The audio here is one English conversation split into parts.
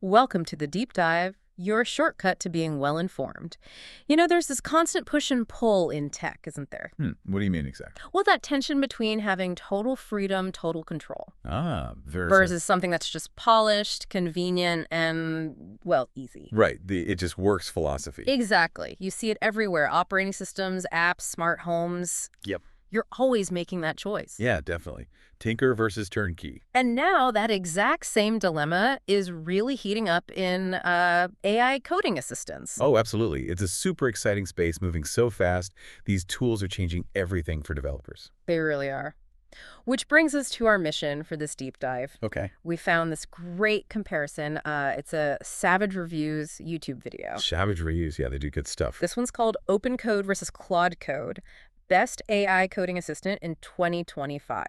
Welcome to the Deep Dive, your shortcut to being well-informed. You know, there's this constant push and pull in tech, isn't there? What do you mean exactly? Well, that tension between having total freedom, total control, Versus. versus something that's just polished, convenient, and, well, easy. Right, it just works philosophy. Exactly. You see it everywhere. Operating systems, apps, smart homes. Yep. You're always making that choice. Yeah, definitely. Tinker versus turnkey. And now that exact same dilemma is really heating up in AI coding assistants. Oh, absolutely. It's a super exciting space moving so fast. These tools are changing everything for developers. They really are. Which brings us to our mission for this deep dive. Okay. We found this great comparison. It's a Savage Reviews YouTube video. Savage reuse. Yeah, they do good stuff. This one's called OpenCode versus Claude Code, Best AI Coding Assistant in 2025.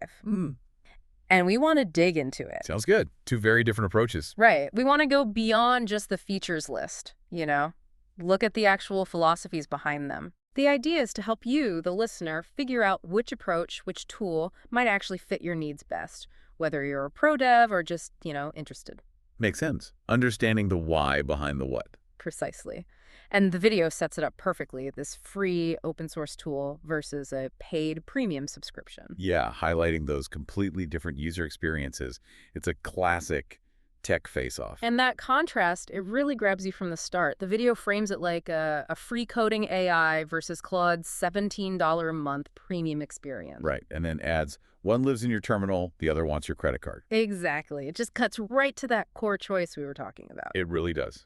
And we want to dig into it. Sounds good. Two very different approaches. Right. We want to go beyond just the features list, you know? Look at the actual philosophies behind them. The idea is to help you, the listener, figure out which approach, which tool might actually fit your needs best, whether you're a pro dev or just, interested. Makes sense. Understanding the why behind the what. Precisely. And the video sets it up perfectly, this free open source tool versus a paid premium subscription. Yeah, highlighting those completely different user experiences. It's a classic tech face-off. And that contrast, it really grabs you from the start. The video frames it like a free coding AI versus Claude's $17 a month premium experience. Right, and then adds, one lives in your terminal, the other wants your credit card. Exactly. It just cuts right to that core choice we were talking about. It really does.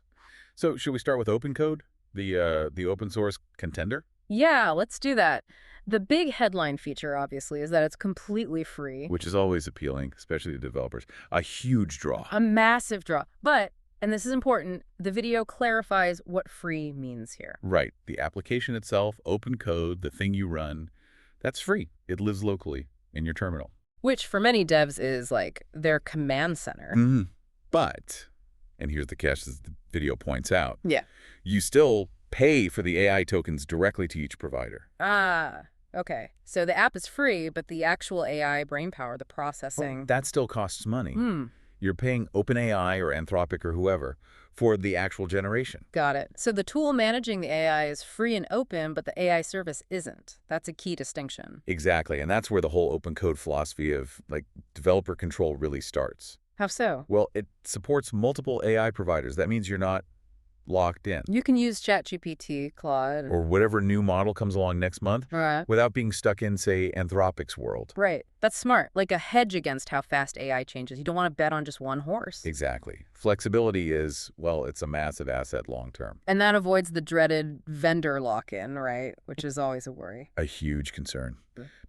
So should we start with OpenCode, the open source contender? Yeah, let's do that. The big headline feature, obviously, is that it's completely free. Which is always appealing, especially to developers. A huge draw. A massive draw. But, and this is important, the video clarifies what free means here. Right. The application itself, OpenCode, the thing you run, that's free. It lives locally in your terminal. Which, for many devs, is like their command center. But, and here's the catch as the video points out, Yeah. you still pay for the AI tokens directly to each provider. Ah, okay. So the app is free, but the actual AI brainpower, the processing... That still costs money. You're paying OpenAI or Anthropic or whoever for the actual generation. Got it. So the tool managing the AI is free and open, but the AI service isn't. That's a key distinction. Exactly, and that's where the whole open code philosophy of developer control really starts. How so? Well, it supports multiple AI providers. That means you're not locked in. You can use ChatGPT, Claude... Or whatever new model comes along next month without being stuck in, say, Anthropic's world. Right. That's smart. Like a hedge against how fast AI changes. You don't want to bet on just one horse. Exactly. Flexibility is, well, it's a massive asset long term. And that avoids the dreaded vendor lock-in, right? Which is always a worry. A huge concern.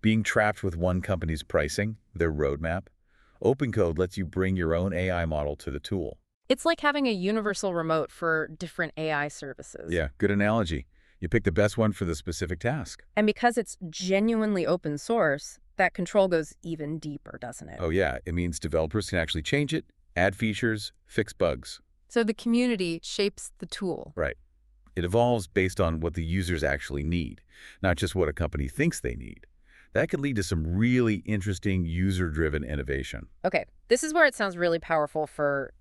Being trapped with one company's pricing, their roadmap. OpenCode lets you bring your own AI model to the tool. It's like having a universal remote for different AI services. Yeah, good analogy. You pick the best one for the specific task. And because it's genuinely open source, that control goes even deeper, doesn't it? Oh yeah, it means developers can actually change it, add features, fix bugs. So the community shapes the tool. Right. It evolves based on what the users actually need, not just what a company thinks they need. That could lead to some really interesting user-driven innovation. Okay, this is where it sounds really powerful for,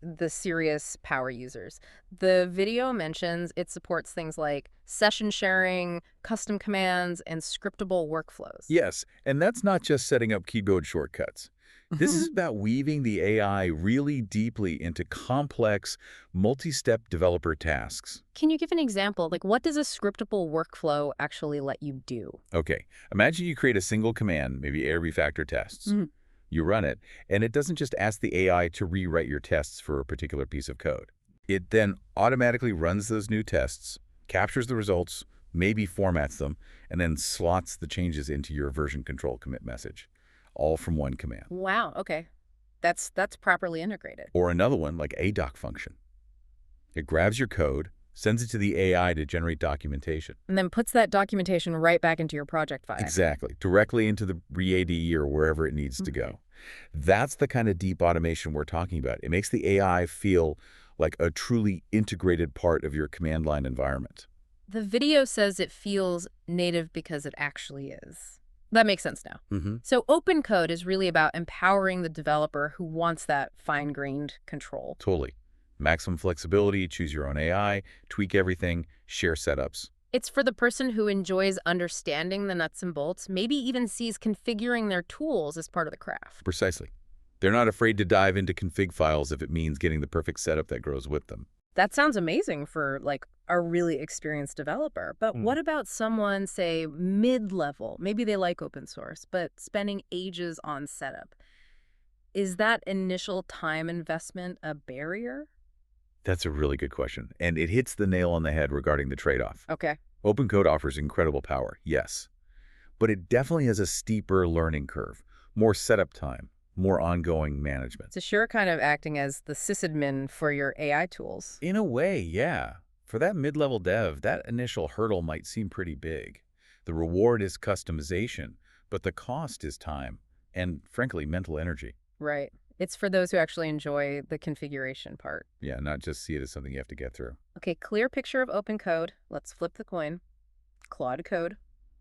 the serious power users. The video mentions it supports things like session sharing, custom commands, and scriptable workflows. Yes, and that's not just setting up keyboard shortcuts. This is about weaving the AI really deeply into complex, multi-step developer tasks. Can you give an example? What does a scriptable workflow actually let you do? Okay, imagine you create a single command, maybe air refactor tests. You run it, and it doesn't just ask the AI to rewrite your tests for a particular piece of code. It then automatically runs those new tests, captures the results, maybe formats them, and then slots the changes into your version control commit message. All from one command. Wow, okay. That's properly integrated. Or another one, like a doc function. It grabs your code, sends it to the AI to generate documentation. And then puts that documentation right back into your project file. Exactly. Directly into the READE or wherever it needs to go. That's the kind of deep automation we're talking about. It makes the AI feel like a truly integrated part of your command line environment. The video says it feels native because it actually is. That makes sense now. So OpenCode is really about empowering the developer who wants that fine-grained control. Totally. Maximum flexibility, choose your own AI, tweak everything, share setups. It's for the person who enjoys understanding the nuts and bolts, maybe even sees configuring their tools as part of the craft. Precisely. They're not afraid to dive into config files if it means getting the perfect setup that grows with them. That sounds amazing for, like, a really experienced developer. But what about someone, say, mid-level? Maybe they like open source, but spending ages on setup. Is that initial time investment a barrier? That's a really good question, and it hits the nail on the head regarding the trade-off. Okay. OpenCode offers incredible power, yes, but it definitely has a steeper learning curve, more setup time, more ongoing management. So sure, kind of acting as the sysadmin for your AI tools. In a way, yeah. For that mid-level dev, that initial hurdle might seem pretty big. The reward is customization, but the cost is time and, frankly, mental energy. Right. It's for those who actually enjoy the configuration part. Yeah, not just see it as something you have to get through. Okay, clear picture of OpenCode. Let's flip the coin. Claude Code,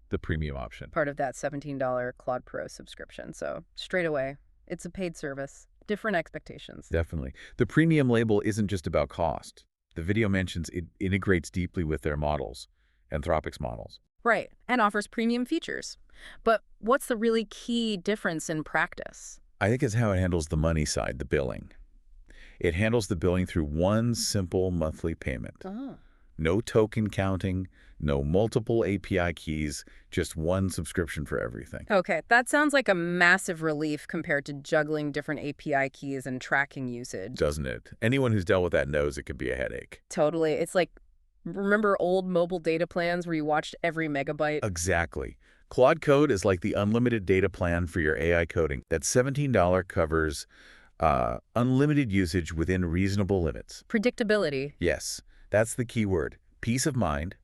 The premium option. part of that $17 Claude Pro subscription. So straight away, it's a paid service. Different expectations. Definitely. The premium label isn't just about cost. The video mentions it integrates deeply with their models, Anthropic's models. Right, and offers premium features. But what's the really key difference in practice? I think it's how it handles the money side, the billing. It handles the billing through one simple monthly payment. Oh. No token counting, no multiple API keys, just one subscription for everything. Okay, that sounds like a massive relief compared to juggling different API keys and tracking usage. Doesn't it? Anyone who's dealt with that knows it can be a headache. Totally. It's like, remember old mobile data plans where you watched every megabyte? Exactly. Claude Code is like the unlimited data plan for your AI coding. That $17 covers unlimited usage within reasonable limits. Predictability. Yes, that's the key word. Peace of mind.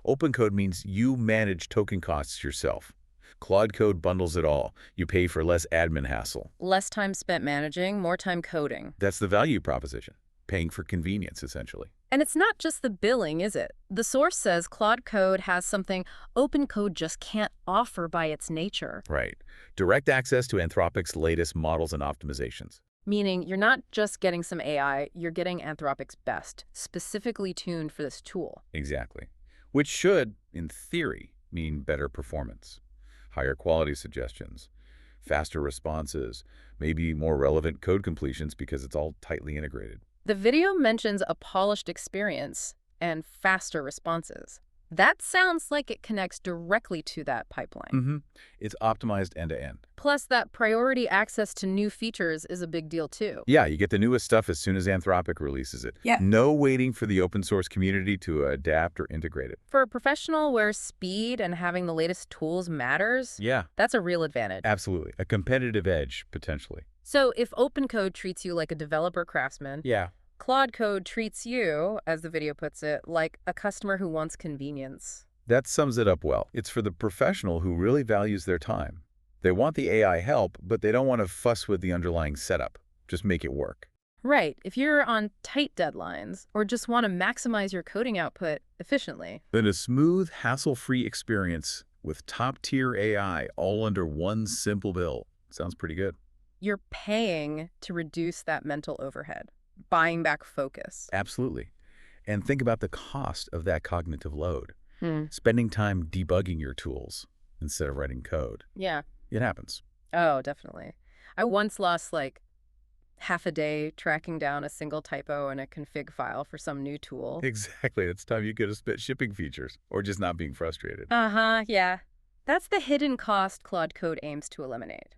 OpenCode means you manage token costs yourself. Claude Code bundles it all. You pay for less admin hassle. Less time spent managing, more time coding. That's the value proposition. Paying for convenience, essentially. And it's not just the billing, is it? The source says Claude Code has something OpenCode just can't offer by its nature. Right. Direct access to Anthropic's latest models and optimizations. Meaning you're not just getting some AI, you're getting Anthropic's best, specifically tuned for this tool. Exactly. Which should, in theory, mean better performance, higher quality suggestions, faster responses, maybe more relevant code completions because it's all tightly integrated. The video mentions a polished experience and faster responses. That sounds like it connects directly to that pipeline. It's optimized end-to-end. Plus, that priority access to new features is a big deal, too. Yeah, you get the newest stuff as soon as Anthropic releases it. Yeah. No waiting for the open source community to adapt or integrate it. For a professional where speed and having the latest tools matters, Yeah, that's a real advantage. absolutely. A competitive edge, potentially. So if OpenCode treats you like a developer craftsman, Yeah. Claude Code treats you, as the video puts it, like a customer who wants convenience. That sums it up well. It's for the professional who really values their time. They want the AI help, but they don't want to fuss with the underlying setup. Just make it work. Right, if you're on tight deadlines or just want to maximize your coding output efficiently. Then a smooth, hassle-free experience with top-tier AI all under one simple bill. Sounds pretty good. You're paying to reduce that mental overhead, buying back focus. Absolutely. And think about the cost of that cognitive load. Hmm. Spending time debugging your tools instead of writing code. Yeah. It happens. Oh, definitely. I once lost like half a day tracking down a single typo in a config file for some new tool. Exactly. It's time you could have spent shipping features or just not being frustrated. Uh-huh, yeah. That's the hidden cost Claude Code aims to eliminate.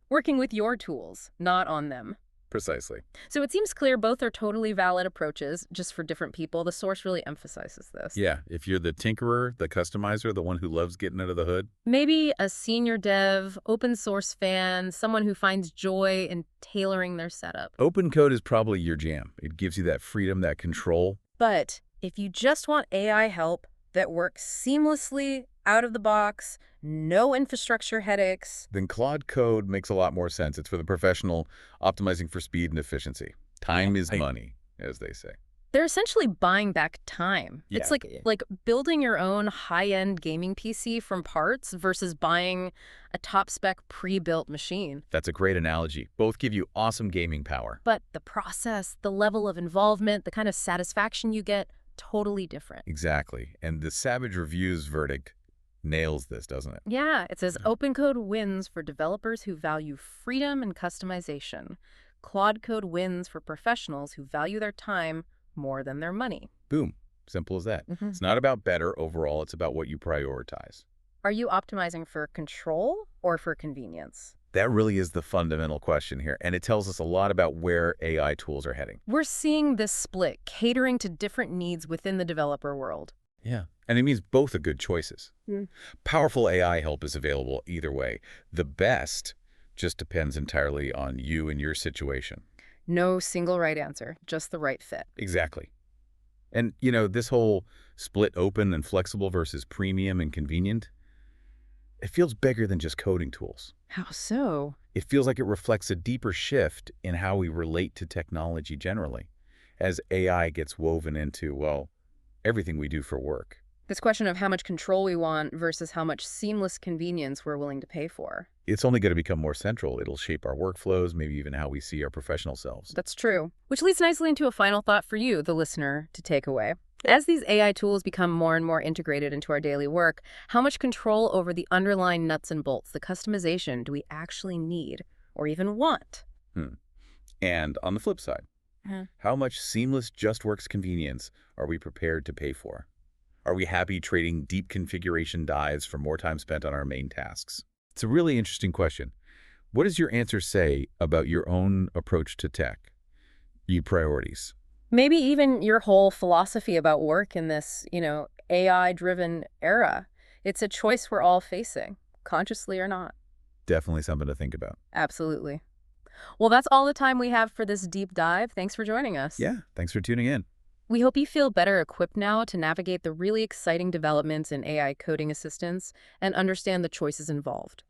Working with your tools, not on them. Precisely. So it seems clear both are totally valid approaches, just for different people. The source really emphasizes this. Yeah, if you're the tinkerer, the customizer, the one who loves getting under the hood. Maybe a senior dev, open source fan, someone who finds joy in tailoring their setup. OpenCode is probably your jam. It gives you that freedom, that control. But if you just want AI help that works seamlessly, out of the box, no infrastructure headaches, Then Claude Code makes a lot more sense. It's for the professional, optimizing for speed and efficiency. Time is money, as they say. They're essentially buying back time. Yeah. It's like building your own high-end gaming PC from parts versus buying a top-spec pre-built machine. That's a great analogy. Both give you awesome gaming power. But the process, the level of involvement, the kind of satisfaction you get, totally different. Exactly. And the Savage Review's verdict nails this, doesn't it? Yeah, it says OpenCode wins for developers who value freedom and customization. Claude Code wins for professionals who value their time more than their money. Boom. Simple as that. It's not about better overall. It's about what you prioritize. Are you optimizing for control or for convenience? That really is the fundamental question here, and it tells us a lot about where AI tools are heading. We're seeing this split, catering to different needs within the developer world. Yeah. And it means both are good choices. Mm. Powerful AI help is available either way. The best just depends entirely on you and your situation. No single right answer, just the right fit. Exactly. And, you know, this whole split open and flexible versus premium and convenient, it feels bigger than just coding tools. How so? It feels like it reflects a deeper shift in how we relate to technology generally, as AI gets woven into, well, everything we do for work. This question of how much control we want versus how much seamless convenience we're willing to pay for. It's only going to become more central. It'll shape our workflows, maybe even how we see our professional selves. That's true. Which leads nicely into a final thought for you, the listener, to take away. As these AI tools become more and more integrated into our daily work, how much control over the underlying nuts and bolts, the customization, do we actually need or even want? And on the flip side, how much seamless JustWorks convenience are we prepared to pay for? Are we happy trading deep configuration dives for more time spent on our main tasks? It's a really interesting question. What does your answer say about your own approach to tech, your priorities? Maybe even your whole philosophy about work in this, AI-driven era. It's a choice we're all facing, consciously or not. Definitely something to think about. Absolutely. Well, that's all the time we have for this deep dive. Thanks for joining us. Yeah, thanks for tuning in. We hope you feel better equipped now to navigate the really exciting developments in AI coding assistance and understand the choices involved.